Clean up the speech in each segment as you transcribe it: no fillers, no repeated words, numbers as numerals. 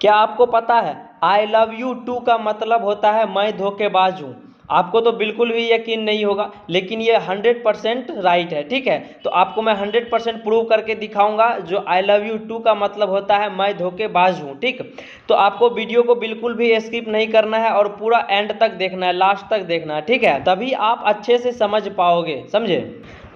क्या आपको पता है आई लव यू टू का मतलब होता है मैं धोखेबाज हूँ? आपको तो बिल्कुल भी यकीन नहीं होगा, लेकिन ये 100% राइट है। ठीक है, तो आपको मैं 100% प्रूव करके दिखाऊंगा जो आई लव यू टू का मतलब होता है मैं धोखेबाज हूँ। ठीक, तो आपको वीडियो को बिल्कुल भी स्किप नहीं करना है और पूरा एंड तक देखना है, लास्ट तक देखना है। ठीक है, तभी आप अच्छे से समझ पाओगे, समझे।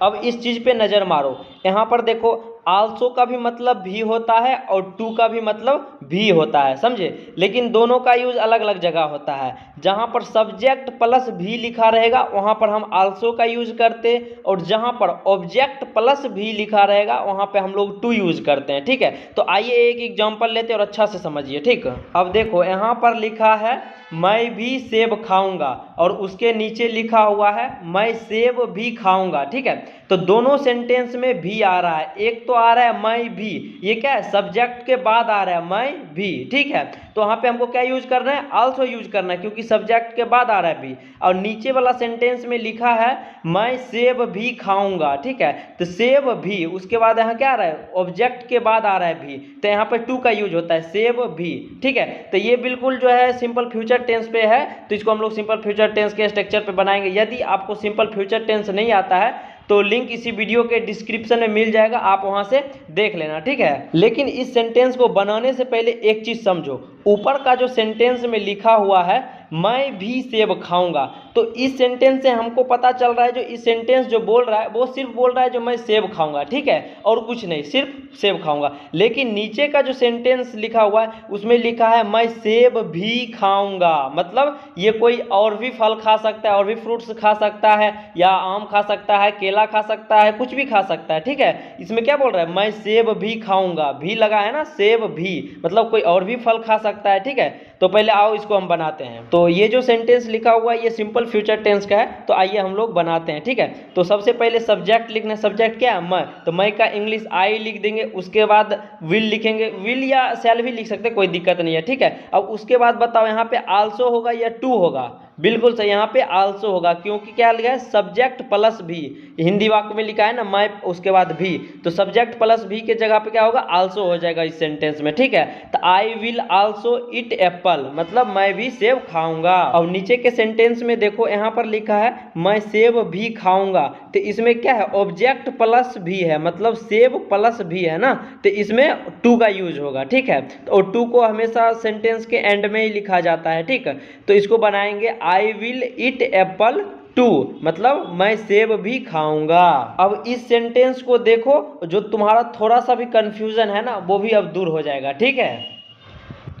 अब इस चीज़ पे नज़र मारो, यहाँ पर देखो आल्सो का भी मतलब भी होता है और टू का भी मतलब भी होता है, समझे। लेकिन दोनों का यूज अलग अलग जगह होता है। जहाँ पर सब्जेक्ट प्लस भी लिखा रहेगा वहाँ पर हम आल्सो का यूज करते, और जहाँ पर ऑब्जेक्ट प्लस भी लिखा रहेगा वहाँ पे हम लोग टू यूज करते हैं। ठीक है, तो आइए एक एग्जांपल लेते हैं और अच्छा से समझिए। ठीक, अब देखो यहाँ पर लिखा है मैं भी सेब खाऊंगा और उसके नीचे लिखा हुआ है मैं सेब भी खाऊंगा। ठीक है, तो दोनों सेंटेंस में भी आ रहा है। एक तो आ रहा है मैं भी, ये क्या है, सब्जेक्ट के बाद आ रहा है मैं भी। ठीक है, तो वहाँ पे हमको क्या यूज करना है, आल्सो यूज करना है, क्योंकि सब्जेक्ट के बाद आ रहा है भी। और नीचे वाला सेंटेंस में लिखा है मैं सेब भी खाऊंगा। ठीक है, तो सेब भी, उसके बाद यहाँ क्या आ रहा है, ऑब्जेक्ट के बाद आ रहा है भी, तो यहाँ पर टू का यूज होता है, सेब भी। ठीक है, तो ये बिल्कुल जो है सिंपल फ्यूचर टेंस पे है, तो इसको हम लोग सिंपल फ्यूचर टेंस के स्ट्रक्चर पे बनाएंगे। यदि आपको सिंपल फ्यूचर टेंस नहीं आता है तो लिंक इसी वीडियो के डिस्क्रिप्शन में मिल जाएगा, आप वहां से देख लेना। ठीक है, लेकिन इस सेंटेंस को बनाने से पहले एक चीज समझो, ऊपर का जो सेंटेंस में लिखा हुआ है मैं भी सेब खाऊंगा, तो इस सेंटेंस से हमको पता चल रहा है जो इस सेंटेंस जो बोल रहा है वो सिर्फ बोल रहा है जो मैं सेब खाऊंगा। ठीक है, और कुछ नहीं, सिर्फ सेब खाऊंगा। लेकिन नीचे का जो सेंटेंस लिखा हुआ है उसमें लिखा है मैं सेब भी खाऊंगा, मतलब ये कोई और भी फल खा सकता है, और भी फ्रूट्स खा सकता है, या आम खा सकता है, केला खा सकता है, कुछ भी खा सकता है। ठीक है, इसमें क्या बोल रहा है, मैं सेब भी खाऊंगा, भी लगा है ना, सेब भी मतलब कोई और भी फल खा सकता है। ठीक है, तो पहले आओ इसको हम बनाते हैं। तो ये जो सेंटेंस लिखा हुआ है ये सिंपल फ्यूचर टेंस का है, तो आइए हम लोग बनाते हैं। ठीक है, तो सबसे पहले सब्जेक्ट लिखना है। सब्जेक्ट क्या है, मैं, तो मैं का इंग्लिश आई लिख देंगे, उसके बाद विल लिखेंगे, विल या शैल भी लिख सकते, कोई दिक्कत नहीं है। ठीक है, अब उसके बाद बताओ यहाँ पे आल्सो होगा या टू होगा, बिल्कुल सही, यहाँ पे आल्सो होगा, क्योंकि क्या लिखा है, सब्जेक्ट प्लस भी। हिंदी वाक्य में लिखा है ना मैं, उसके बाद भी, तो सब्जेक्ट प्लस भी के जगह पे क्या होगा, आल्सो हो जाएगा इस सेंटेंस में। ठीक है, तो I will also eat Apple, मतलब मैं भी सेब खाऊंगा। और नीचे के सेंटेंस में देखो यहाँ पर लिखा है मैं सेब भी खाऊंगा, तो इसमें क्या है, ऑब्जेक्ट प्लस भी है, मतलब सेब प्लस भी है ना, तो इसमें टू का यूज होगा। ठीक है, और टू को हमेशा सेंटेंस के एंड में ही लिखा जाता है। ठीक है, तो इसको बनाएंगे I will eat apple too, मतलब मैं सेब भी खाऊंगा। अब इस सेंटेंस को देखो, जो तुम्हारा थोड़ा सा भी कंफ्यूजन है ना वो भी अब दूर हो जाएगा। ठीक है,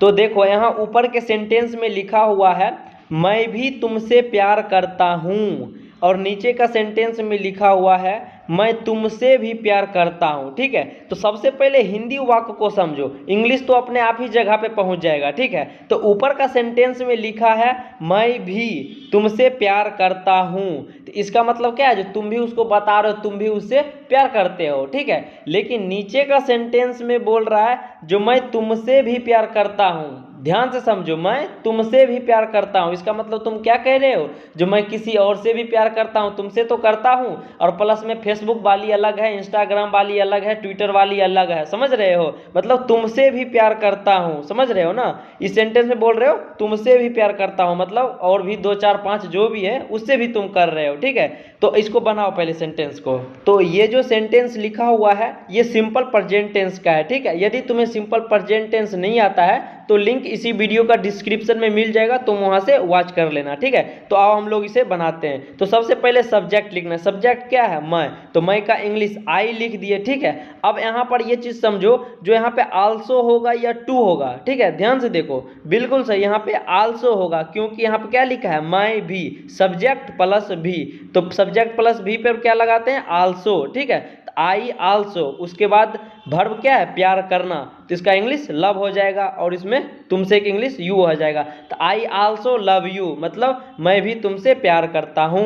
तो देखो यहाँ ऊपर के सेंटेंस में लिखा हुआ है मैं भी तुमसे प्यार करता हूँ, और नीचे का सेंटेंस में लिखा हुआ है मैं तुमसे भी प्यार करता हूँ। ठीक है, तो सबसे पहले हिंदी वाक्य को समझो, इंग्लिश तो अपने आप ही जगह पे पहुंच जाएगा। ठीक है, तो ऊपर का सेंटेंस में लिखा है मैं भी तुमसे प्यार करता हूँ, तो इसका मतलब क्या है, जो तुम भी उसको बता रहे हो तुम भी उससे प्यार करते हो। ठीक है, लेकिन नीचे का सेंटेंस में बोल रहा है जो मैं तुमसे भी प्यार करता हूँ, ध्यान से समझो, मैं तुमसे भी प्यार करता हूँ, इसका मतलब तुम क्या कह रहे हो, जो मैं किसी और से भी प्यार करता हूँ, तुमसे तो करता हूँ, और प्लस में फेसबुक वाली अलग है, इंस्टाग्राम वाली अलग है, ट्विटर वाली अलग है, समझ रहे हो, मतलब तुमसे भी प्यार करता हूँ, समझ रहे हो ना। इस सेंटेंस में बोल रहे हो तुमसे भी प्यार करता हूँ, मतलब और भी 2 4 5 जो भी है उससे भी तुम कर रहे हो। ठीक है, तो इसको बनाओ पहले सेंटेंस को। तो ये जो सेंटेंस लिखा हुआ है ये सिंपल प्रेजेंट टेंस का है। ठीक है, यदि तुम्हें सिंपल प्रेजेंट टेंस नहीं आता है तो लिंक इसी वीडियो का डिस्क्रिप्शन में मिल जाएगा, तुम वहां से वॉच कर लेना। ठीक है, तो आओ हम लोग इसे बनाते हैं। तो सबसे पहले सब्जेक्ट लिखना है। सब्जेक्ट क्या है, मैं, तो मैं का इंग्लिश आई लिख दिए। ठीक है, अब यहाँ पर ये चीज समझो, जो यहाँ पे आल्सो होगा या टू होगा, ठीक है, ध्यान से देखो, बिल्कुल सही, यहाँ पे आल्सो होगा, क्योंकि यहाँ पे क्या लिखा है, मैं भी, सब्जेक्ट प्लस भी, तो सब्जेक्ट प्लस भी पर क्या लगाते हैं, आल्सो। ठीक है, आई आल्सो, उसके बाद वर्ब क्या है, प्यार करना, तो इसका इंग्लिश लव हो जाएगा, और इसमें तुमसे एक इंग्लिश यू हो जाएगा, तो आई आल्सो लव यू, मतलब मैं भी तुमसे प्यार करता हूँ।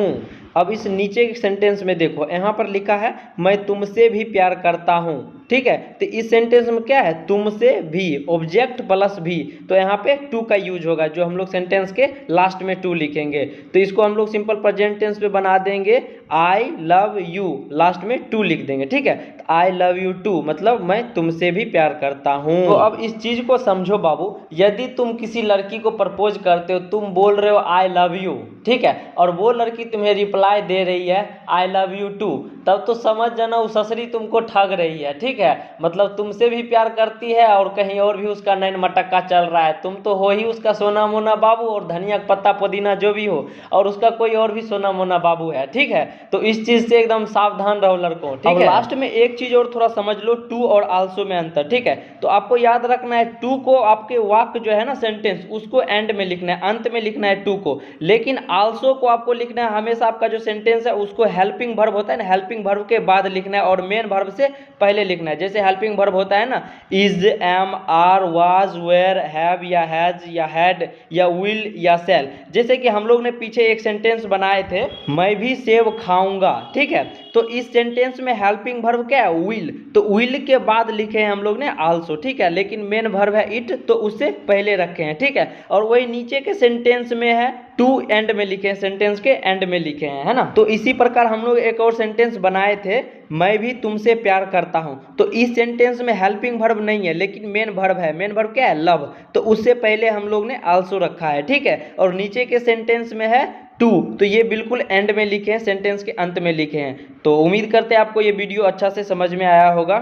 अब इस नीचे के सेंटेंस में देखो, यहाँ पर लिखा है मैं तुमसे भी प्यार करता हूँ, ठीक है। तो इस सेंटेंस में क्या है, तुमसे भी, ऑब्जेक्ट प्लस भी, तो यहाँ पे टू का यूज होगा, जो हम लोग सेंटेंस के लास्ट में टू लिखेंगे। तो इसको हम लोग सिंपल प्रेजेंट टेंस पे बना देंगे, आई लव यू, लास्ट में टू लिख देंगे, ठीक है। तो आई लव यू टू मतलब मैं तुमसे भी प्यार करता हूँ। तो अब इस चीज को समझो बाबू, यदि तुम किसी लड़की को प्रपोज करते हो, तुम बोल रहे हो आई लव यू, ठीक है, और वो लड़की तुम्हें रिप्लाई दे रही है आई लव यू टू, तब तो समझ जाना वो ससुरी तुमको ठग रही है, ठीक है। मतलब तुमसे भी प्यार करती है और कहीं और भी उसका नैन मटक्का चल रहा है, तुम तो हो ही उसका सोना मोना बाबू, और धनिया पत्ता पुदीना जो भी हो, और उसका कोई और भी सोना मोना बाबू है, ठीक है। तो इस चीज से एकदम सावधान रहो लड़कों, ठीक है। लास्ट में एक चीज और थोड़ा समझ लो, टू और आल्सो में अंतर, ठीक है। तो आपको याद रखना है, टू को आपके वाक्य जो है ना सेंटेंस, उसको एंड में लिखना है, अंत में लिखना है टू को, लेकिन आल्सो को आपको लिखना है हमेशा आपका जो सेंटेंस है उसको हेल्पिंग वर्ब होता है ना, हेल्पिंग वर्ब के बाद लिखना है और मेन वर्ब से पहले लिखना है। जैसे हेल्पिंग वर्ब होता है ना, is, am, are, was, were, have या हैज या हैड या विल या शैल। जैसे कि हम लोग ने पीछे एक सेंटेंस बनाए थे, मैं भी सेब खाऊंगा, ठीक है। तो इस सेंटेंस में हेल्पिंग वर्ब क्या है, विल, तो विल के बाद लिखे हैं हम लोग ने आल्सो, ठीक है, लेकिन मेन वर्ब है इट, तो उससे पहले रखे हैं, ठीक है। और वही नीचे के सेंटेंस में है टू एंड में लिखे हैं, सेंटेंस के एंड में लिखे हैं, है ना। तो इसी प्रकार हम लोग एक और सेंटेंस बनाए थे, मैं भी तुमसे प्यार करता हूं। तो इस सेंटेंस में हेल्पिंग वर्ब नहीं है, लेकिन मेन वर्ब है। मेन वर्ब क्या है, लव, तो उससे पहले हम लोग ने आल्सो रखा है, ठीक है। और नीचे के सेंटेंस में है टू, तो ये बिल्कुल एंड में लिखे हैं, सेंटेंस के अंत में लिखे हैं। तो उम्मीद करते हैं आपको ये वीडियो अच्छा से समझ में आया होगा।